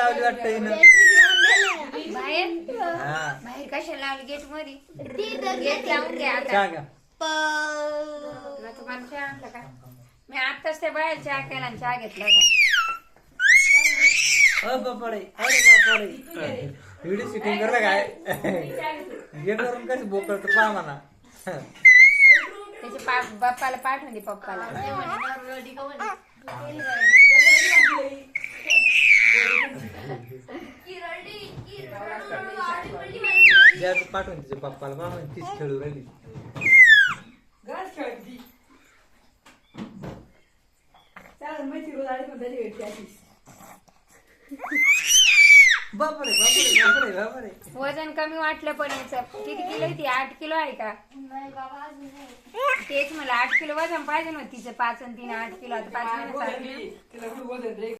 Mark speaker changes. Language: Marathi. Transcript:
Speaker 1: लावली वाटतं हिनं.
Speaker 2: बाहेर
Speaker 1: हा
Speaker 2: बाहेर कशाला लावली गेट मध्ये गेट लावून घ्या
Speaker 1: चहा
Speaker 2: आता.
Speaker 1: घ्या.
Speaker 2: तुला तुम्हाला चहा आणलं का? मी आत्ताच त्या बाहेर चहा केला आणि चहा घेतला होता.
Speaker 1: बापरे अरे बापरे व्हिडिओ शूटिंग करता काय गेट वरून कसं बोकळत पहा म्हणा.
Speaker 2: त्याच्या बाप्पाला पाठवून दे पप्पाला.
Speaker 1: ज्याचं पाठवून तिच्या पप्पाला पहा तीच खेळू राहिली. बापरे बापरे बापरे बापरे
Speaker 2: वजन कमी वाटलं पण याचं. किती किलो आहे ती? 8 किलो आहे का? तेच मला 8 किलो वजन पाहिजे नव्हतं तिचं. 5 आणि 3 8 किलो. आता 5 महिने